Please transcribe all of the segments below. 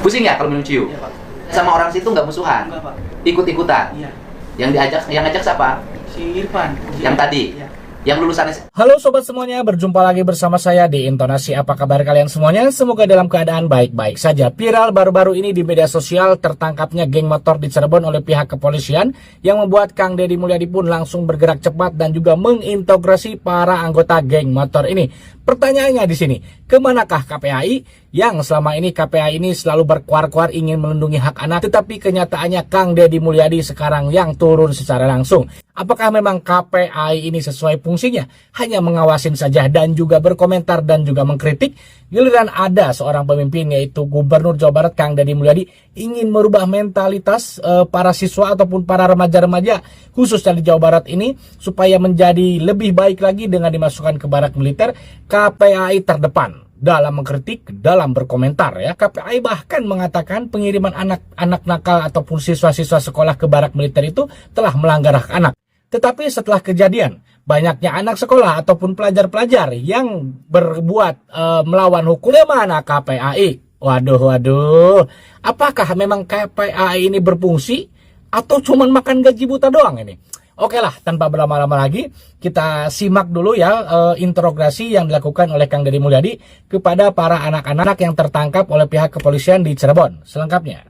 Pusing ya kalau minum ciu? Iya, Pak. Sama orang situ nggak musuhan? Enggak, Pak. Ikut-ikutan? Iya. Yang ngajak siapa? Si Irfan. Yang tadi? Iya. Yang lulusan Halo sobat semuanya, berjumpa lagi bersama saya di Intonasi. Apa kabar kalian semuanya? Semoga dalam keadaan baik-baik saja. Viral baru-baru ini di media sosial tertangkapnya geng motor di Cirebon oleh pihak kepolisian yang membuat Kang Deddy Mulyadi pun langsung bergerak cepat dan juga mengintegrasi para anggota geng motor ini. Pertanyaannya di sini, kemanakah KPAI yang selama ini KPAI ini selalu berkuar-kuar ingin melindungi hak anak, tetapi kenyataannya Kang Deddy Mulyadi sekarang yang turun secara langsung. Apakah memang KPAI ini sesuai fungsinya? Hanya mengawasin saja dan juga berkomentar dan juga mengkritik. Giliran ada seorang pemimpin yaitu Gubernur Jawa Barat Kang Deddy Mulyadi ingin merubah mentalitas para siswa ataupun para remaja-remaja khususnya di Jawa Barat ini supaya menjadi lebih baik lagi dengan dimasukkan ke barak militer. KPAI terdepan dalam mengkritik, dalam berkomentar ya. KPAI bahkan mengatakan pengiriman anak-anak nakal ataupun siswa-siswa sekolah ke barak militer itu telah melanggar hak anak. Tetapi setelah kejadian, banyaknya anak sekolah ataupun pelajar-pelajar yang berbuat melawan hukum, mana KPAI? Waduh. Apakah memang KPAI ini berfungsi atau cuman makan gaji buta doang ini? Oke lah, tanpa berlama-lama lagi, kita simak dulu ya interogasi yang dilakukan oleh Kang Deddy Mulyadi kepada para anak-anak yang tertangkap oleh pihak kepolisian di Cirebon. Selengkapnya.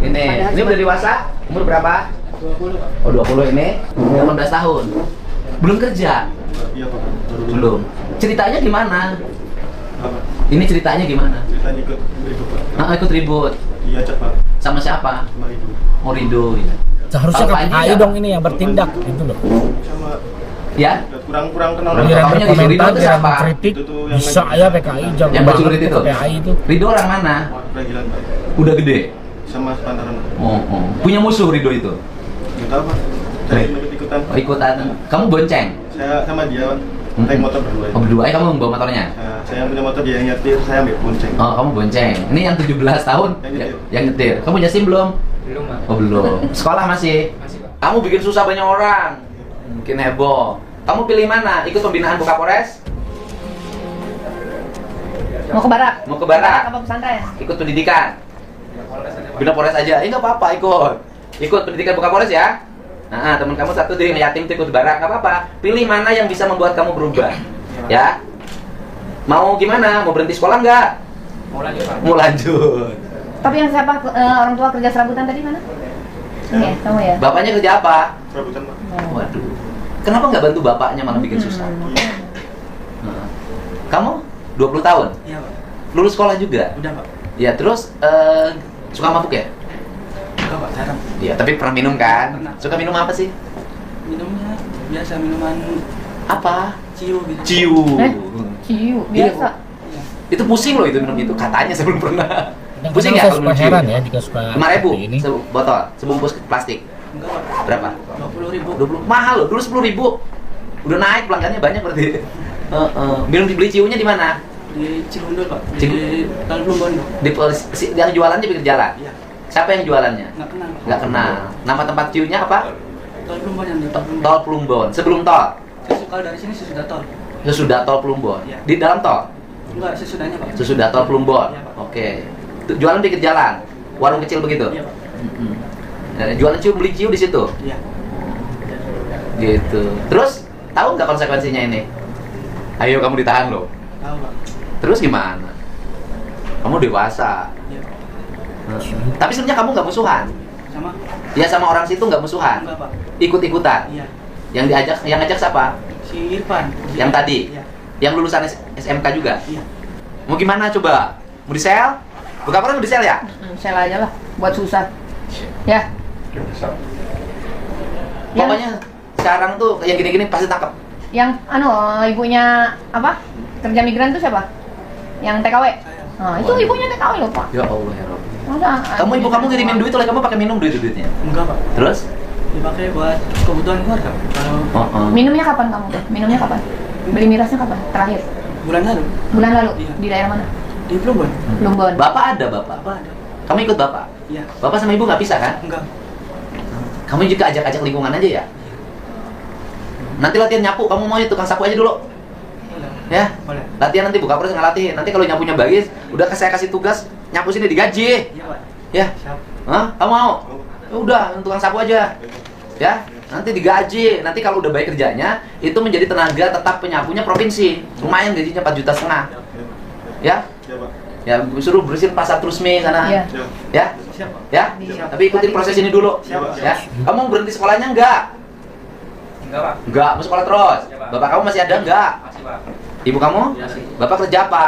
Ini udah dewasa? Umur berapa? 20, Pak. Oh 20 ini? 18 tahun. Belum kerja? Iya, Pak. Belum. Ceritanya gimana? Apa? Ini ceritanya gimana? Ceritanya ikut ribut, Pak. Ikut ribut. Iya, Cak, Pak. Sama siapa? Sama Ibu. Oh Ridho ya. Seharusnya Bapaknya KPAI siapa? dong ini yang bertindak gitu loh. Sama Ya? kurang kenal. Giliran Bapaknya berkomentar, Ridho itu giliran siapa? mengkritik, Itu tuh yang bisa lagi- ya PKI jago Yang banget bercelurit itu? PKI itu. Ridho orang mana? Panggilan, Pak. Udah gede? Sama sepantaran, Pak. Oh. Punya musuh Ridho itu? Nggak tahu, Pak. Saya ikut-ikutan. Oh, ikutan. Kamu bonceng? Saya sama dia, Pak. Naik motor berdua. Oh berdua, kamu bawa motornya? Saya yang punya motor, dia yang nyetir, saya ambil bonceng. Oh, kamu bonceng. Ini yang 17 tahun Yang nyetir. yang nyetir. Kamu punya SIM belum? Belum, Pak. Oh, belum. Sekolah masih? Masih, Pak. Kamu bikin susah banyak orang. Bikin heboh. Kamu pilih mana? Ikut pembinaan Bukapolres? Mau ke barak? Mau ke barak? Apa pesantren? Ikut pendidikan? Bina Polres aja. Nggak apa-apa, ikut. Ikut pendidikan Bukapolres ya. Nah, teman kamu satu tuh yang yatim tuh ikut barak, nggak apa-apa. Pilih mana yang bisa membuat kamu berubah. Ya. Mau gimana? Mau berhenti sekolah nggak? Mau lanjut, Pak. Mau lanjut. Tapi yang siapa orang tua kerja serabutan tadi mana? Oke, kamu ya. Bapaknya kerja apa? Serabutan, Pak. Waduh. Kenapa nggak bantu bapaknya malah bikin susah? Iya. Nah. Kamu 20 tahun? Iya, Pak. Lulus sekolah juga? Udah, Pak. Ya, terus suka mabuk ya? Enggak, Pak. Jarang. Iya, tapi pernah minum kan? Pernah. Suka minum apa sih? Minumnya biasa minuman Apa? ciu gitu. Ciu. Ciu, Iya, biasa. Iya. Itu pusing loh itu minum itu. Katanya saya belum pernah. Pusing Kadang-kadang nggak saya kalau suka minum ciu? heran ya jika suka 5.000 seperti ini. botol, sebungkus plastik. Enggak, Pak. Berapa? 20.000. 20. Mahal loh, dulu 10.000. Udah naik pelanggannya banyak berarti. Minum beli ciunya di mana? Di Cihundul, Pak. Di Cihundul. Tal Plumbon. Di yang jualannya pinggir jalan. Iya. Siapa yang jualannya? Enggak kenal. Nggak kenal. Nama tempat ciunya apa? Tol Plumbon yang di Tol Plumbon. Tol Plumbon. Sebelum tol. Saya suka dari sini sesudah tol. Sesudah tol Plumbon. Iya. Di dalam tol. Enggak, sesudahnya, Pak. Sesudah tol Plumbon. Iya, Pak. Oke. Tuh, jualan pinggir jalan. Warung kecil begitu. Iya, Pak. Jualan ciu, beli ciu di situ. Iya. Gitu. Terus tahu nggak konsekuensinya ini? Ayo kamu ditahan loh. Tahu, Pak. Terus gimana? Kamu dewasa. Iya. Tapi sebenarnya kamu nggak musuhan. Sama? Ya sama orang situ nggak musuhan. Enggak, Pak. Ikut-ikutan. Iya. Yang ngajak siapa? Si Irfan. Yang tadi? Iya. Yang lulusan SMK juga? Iya. Mau gimana coba? Mau di-sel? Buka apa mau di-sel ya? Sel aja lah, buat susah. Ya. Pokoknya sekarang tuh yang gini-gini pasti tangkap. Yang ibunya apa? Kerja migran tuh siapa? Yang TKW. Nah, itu ibunya TKW loh, Pak. Ya Allah ya Rabbi. Masa, Ibu kamu ngirimin duit oleh kamu pakai minum duitnya. Enggak, Pak. Terus? Dipakai buat kebutuhan keluarga. Kalau Minumnya kapan kamu? Minumnya kapan? Beli mirasnya kapan? Terakhir. bulan lalu Bulan lalu. Iya. Di daerah mana? di Plumbon. Plumbon. Bapak ada bapak. Apa ada? Kamu ikut bapak? Iya. Bapak sama ibu nggak pisah kan? Enggak. Kamu juga ajak-ajak lingkungan aja ya? Nanti latihan nyapu, kamu mau tukang sapu aja dulu. Boleh. Ya? Boleh. Latihan nanti buka proses ngelatih. Nanti kalau nyapunya bagus, udah saya kasih tugas nyapu sini digaji. Iya, Pak. Ya. Siap. Hah? Kamu mau? Ya udah, tukang sapu aja. Ya, nanti digaji. Nanti kalau udah baik kerjanya, itu menjadi tenaga tetap penyapunya provinsi. Lumayan gajinya 4,5 juta. Ya? Ya Pak. Ya, suruh bersihin pasar Trusmi sana. Iya. Ya. Ya? Siap, Pak. Ya? Siap. Tapi ikutin proses ini dulu. Siap. Ya. Kamu mau berhenti sekolahnya enggak? Enggak, Pak. Enggak, mau sekolah terus. Iya, Pak. Bapak kamu masih ada enggak? Masih, Pak. Ibu kamu? Masih. Bapak kerja apa?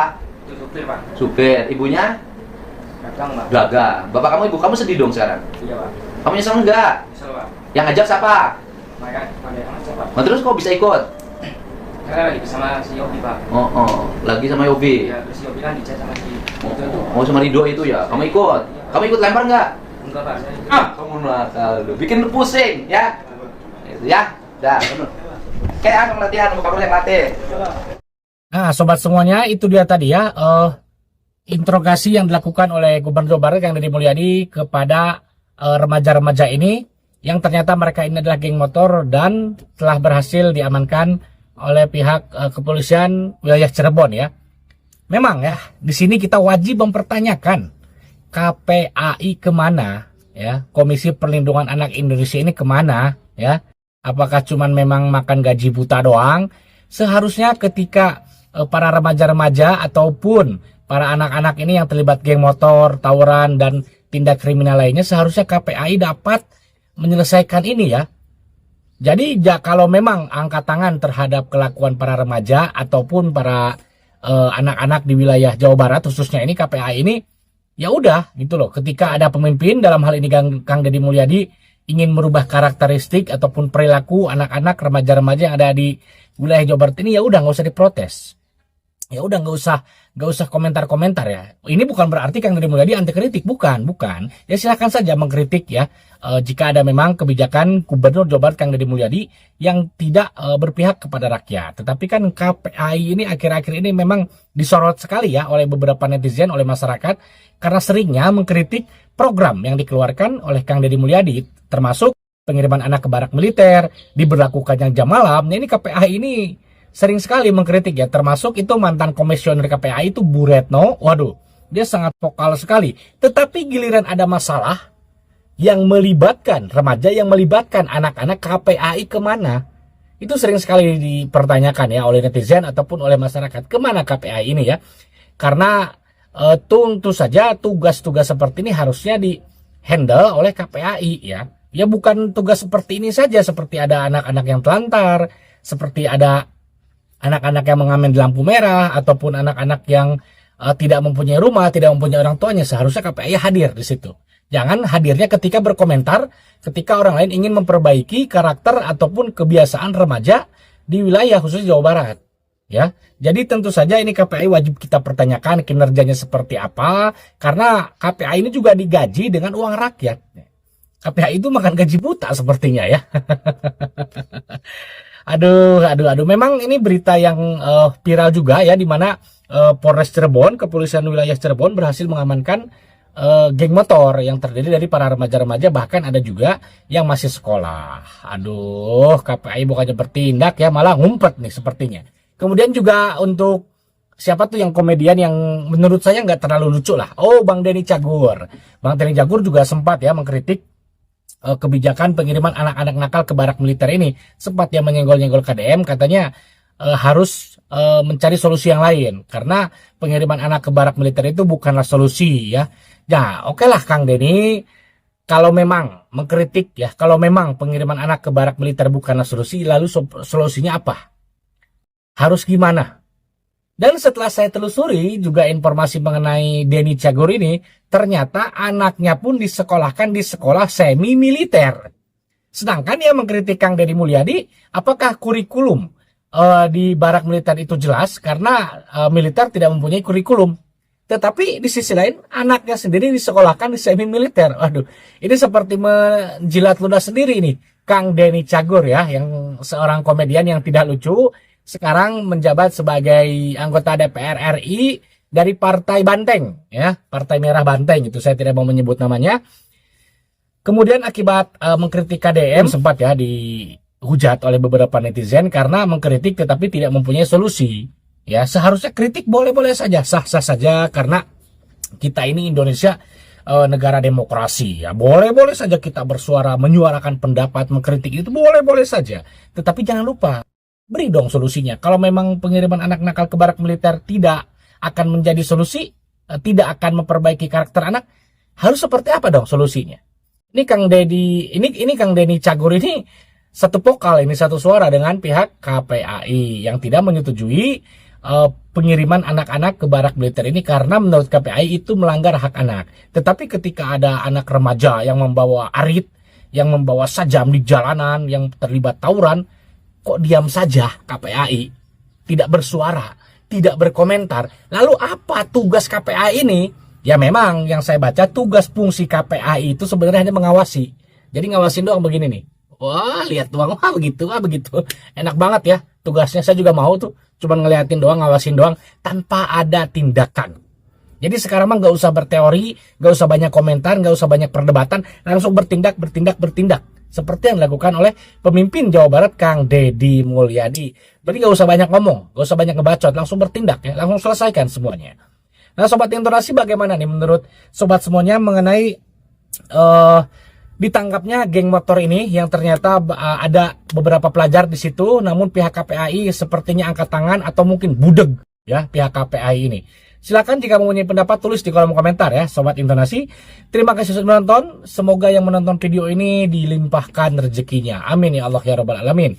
Itu supir, Pak. Supir. Ibunya? Dagang, Pak. Dagang. Bapak kamu, ibu kamu sedih dong sekarang. Iya, Pak. Kamu nyesel enggak? Misal, Pak. Yang ngajak siapa? Makanya aja, Pak. Nah, terus kok bisa ikut? Karena lagi bersama si Yogi, Pak. Oh, lagi sama Yobi. Iya, terus si Yogi kan dicat sama si itu. Oh, sama Rido itu ya. Kamu ikut? Kamu ikut lempar nggak? Enggak, Pak. Saya ikut. Kamu nakal lu. Bikin lu pusing ya. Itu ya. Dah, benar. Kayak apa latihan? Kamu yang latih. Nah, sobat semuanya, itu dia tadi ya interogasi yang dilakukan oleh Gubernur Jawa Barat Kang Deddy Mulyadi kepada remaja-remaja ini yang ternyata mereka ini adalah geng motor dan telah berhasil diamankan oleh pihak kepolisian wilayah Cirebon ya. Memang ya, di sini kita wajib mempertanyakan KPAI kemana ya, Komisi Perlindungan Anak Indonesia ini kemana ya. Apakah cuman memang makan gaji buta doang? Seharusnya ketika para remaja-remaja ataupun para anak-anak ini yang terlibat geng motor, tawuran, dan tindak kriminal lainnya, seharusnya KPAI dapat menyelesaikan ini ya. Jadi kalau memang angkat tangan terhadap kelakuan para remaja ataupun para anak-anak di wilayah Jawa Barat, khususnya ini KPAI ini, ya udah gitu loh. Ketika ada pemimpin, dalam hal ini Kang Deddy Mulyadi, ingin merubah karakteristik ataupun perilaku anak-anak remaja-remaja yang ada di wilayah Jawa Barat ini, ya udah nggak usah diprotes. Ya udah nggak usah komentar-komentar ya. Ini bukan berarti Kang Deddy Mulyadi anti kritik, bukan. Ya silakan saja mengkritik ya. Jika ada memang kebijakan Gubernur Jawa Barat Kang Deddy Mulyadi yang tidak berpihak kepada rakyat. Tetapi kan KPAI ini akhir-akhir ini memang disorot sekali ya oleh beberapa netizen, oleh masyarakat, karena seringnya mengkritik program yang dikeluarkan oleh Kang Deddy Mulyadi, termasuk pengiriman anak ke barak militer, diberlakukannya jam malam. Nah, ini KPAI ini sering sekali mengkritik ya, termasuk itu mantan komisioner KPAI itu Bu Retno. Waduh, dia sangat vokal sekali. Tetapi giliran ada masalah yang melibatkan remaja, yang melibatkan anak-anak, KPAI kemana? Itu sering sekali dipertanyakan ya oleh netizen ataupun oleh masyarakat. Kemana KPAI ini ya? Karena tentu saja tugas-tugas seperti ini harusnya di-handle oleh KPAI ya. Ya bukan tugas seperti ini saja, seperti ada anak-anak yang telantar, seperti ada anak-anak yang mengamen di lampu merah, ataupun anak-anak yang tidak mempunyai rumah, tidak mempunyai orang tuanya. Seharusnya KPAI hadir di situ. Jangan hadirnya ketika berkomentar, ketika orang lain ingin memperbaiki karakter ataupun kebiasaan remaja di wilayah khusus Jawa Barat. Ya, jadi tentu saja ini KPAI wajib kita pertanyakan kinerjanya seperti apa, karena KPAI ini juga digaji dengan uang rakyat. KPAI itu makan gaji buta sepertinya ya. Aduh. Memang ini berita yang viral juga ya, di mana Polres Cirebon, Kepolisian Wilayah Cirebon berhasil mengamankan geng motor yang terdiri dari para remaja-remaja, bahkan ada juga yang masih sekolah. Aduh, KPAI bukannya bertindak ya, malah ngumpet nih sepertinya. Kemudian juga untuk siapa tuh yang komedian yang menurut saya nggak terlalu lucu lah. Oh, Bang Denny Cagur. Bang Denny Cagur juga sempat ya mengkritik kebijakan pengiriman anak-anak nakal ke barak militer ini. Sempat dia menyenggol-nyenggol KDM, katanya harus mencari solusi yang lain, karena pengiriman anak ke barak militer itu bukanlah solusi ya. Ya oke lah Kang Denny, kalau memang mengkritik ya, kalau memang pengiriman anak ke barak militer bukanlah solusi, lalu solusinya apa? Harus gimana? Dan setelah saya telusuri juga informasi mengenai Denny Cagur ini, ternyata anaknya pun disekolahkan di sekolah semi militer. Sedangkan dia mengkritik Kang Deddy Mulyadi, apakah kurikulum di barak militer itu jelas, karena militer tidak mempunyai kurikulum. Tetapi di sisi lain anaknya sendiri disekolahkan di semi militer. Waduh, ini seperti menjilat ludah sendiri ini Kang Denny Cagur ya, yang seorang komedian yang tidak lucu, sekarang menjabat sebagai anggota DPR RI dari Partai Banteng ya, Partai Merah Banteng, itu saya tidak mau menyebut namanya. Kemudian akibat mengkritik KDM sempat ya dihujat oleh beberapa netizen karena mengkritik tetapi tidak mempunyai solusi. Ya, seharusnya kritik boleh-boleh saja, sah-sah saja, karena kita ini Indonesia negara demokrasi ya, boleh-boleh saja kita bersuara, menyuarakan pendapat, mengkritik, itu boleh-boleh saja. Tetapi jangan lupa, beri dong solusinya. Kalau memang pengiriman anak nakal ke barak militer tidak akan menjadi solusi, tidak akan memperbaiki karakter anak, harus seperti apa dong solusinya? Ini Kang Deddy, ini Kang Denny Cagur ini satu vokal, ini satu suara dengan pihak KPAI yang tidak menyetujui pengiriman anak-anak ke barak militer ini karena menurut KPAI itu melanggar hak anak. Tetapi ketika ada anak remaja yang membawa arit, yang membawa sajam di jalanan, yang terlibat tawuran, kok diam saja KPAI, tidak bersuara, tidak berkomentar. Lalu apa tugas KPAI ini? Ya memang yang saya baca tugas fungsi KPAI itu sebenarnya hanya mengawasi. Jadi ngawasin doang begini nih. Wah, lihat doang, wah begitu. Enak banget ya. Tugasnya saya juga mau tuh. Cuman ngeliatin doang, ngawasin doang, tanpa ada tindakan. Jadi sekarang mah nggak usah berteori, nggak usah banyak komentar, nggak usah banyak perdebatan, langsung bertindak. Seperti yang dilakukan oleh pemimpin Jawa Barat, Kang Deddy Mulyadi. Berarti nggak usah banyak ngomong, nggak usah banyak ngebacot, langsung bertindak ya, langsung selesaikan semuanya. Nah Sobat Intonasi, bagaimana nih menurut Sobat semuanya mengenai ditangkapnya geng motor ini yang ternyata ada beberapa pelajar di situ, namun pihak KPAI sepertinya angkat tangan atau mungkin budeg ya pihak KPAI ini. Silakan jika mempunyai pendapat tulis di kolom komentar ya Sobat Intonasi. Terima kasih sudah menonton. Semoga yang menonton video ini dilimpahkan rezekinya. Amin ya Allah ya Rabbal Alamin.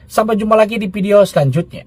Sampai jumpa lagi di video selanjutnya.